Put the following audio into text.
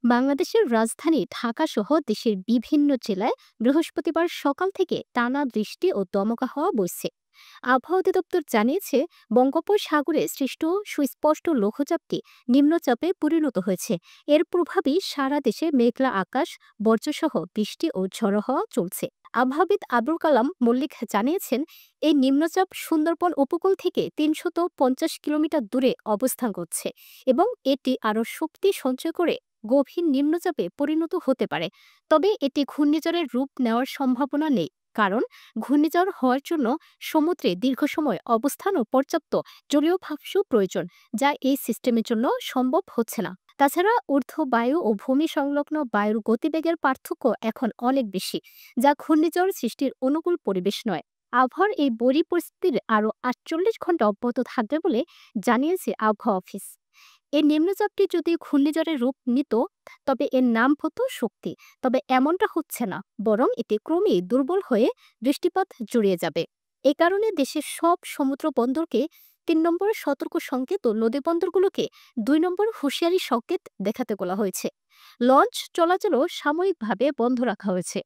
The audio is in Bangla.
বাংলাদেশের রাজধানী ঢাকা সহ দেশের বিভিন্ন জেলায় বৃহস্পতিবার সকাল থেকে টানা বৃষ্টি ও দমকা হাওয়া বইছে। আবহাওয়া অধিদপ্তর জানিয়েছে, বঙ্গোপসাগরে সৃষ্ট সুস্পষ্ট লঘুচাপটি নিম্নচাপে পরিণত হয়েছে। এর প্রভাবেই সারা দেশে মেঘলা আকাশ, বজ্রসহ বৃষ্টি ও ঝড়ো হাওয়া চলছে। আবহাওয়াবিদ আবুল কালাম মল্লিক জানিয়েছেন, এই নিম্নচাপ সুন্দরবন উপকূল থেকে ৩৫০ কিলোমিটার দূরে অবস্থান করছে এবং এটি আরও শক্তি সঞ্চয় করে গভীর নিম্নচাপে পরিণত হতে পারে। তবে এটি ঘূর্ণিঝড়ের রূপ নেওয়ার সম্ভাবনা নেই, কারণ ঘূর্ণিঝড় হওয়ার জন্য সমুদ্রে দীর্ঘ সময় অবস্থান ও পর্যাপ্ত জলীয় ভাষ্য প্রয়োজন, যা এই সিস্টেমের জন্য সম্ভব হচ্ছে না। তাছাড়া ঊর্ধ্ব বায়ু ও ভূমি সংলগ্ন বায়ুর গতিবেগের পার্থক্য এখন অনেক বেশি, যা ঘূর্ণিঝড় সৃষ্টির অনুকূল পরিবেশ নয়। আবহাওয়ার এই বৈরী পরিস্থিতির আরও ৪৮ ঘন্টা অব্যাহত থাকবে বলে জানিয়েছে আবহাওয়া অফিস। এই নিম্নচাপটি যদি ঘূর্ণিঝড়ের রূপ নিত, তবে এর নাম হতো শক্তি। তবে এমনটা হচ্ছে না, বরং এটি ক্রমেই দুর্বল হয়ে বৃষ্টিপাত জড়িয়ে যাবে। এ কারণে দেশের সব সমুদ্র বন্দরকে ৩ নম্বর সতর্ক সংকেত ও নদী বন্দরগুলোকে ২ নম্বর হুঁশিয়ারি সংকেত দেখাতে বলা হয়েছে। লঞ্চ চলাচলও সাময়িকভাবে বন্ধ রাখা হয়েছে।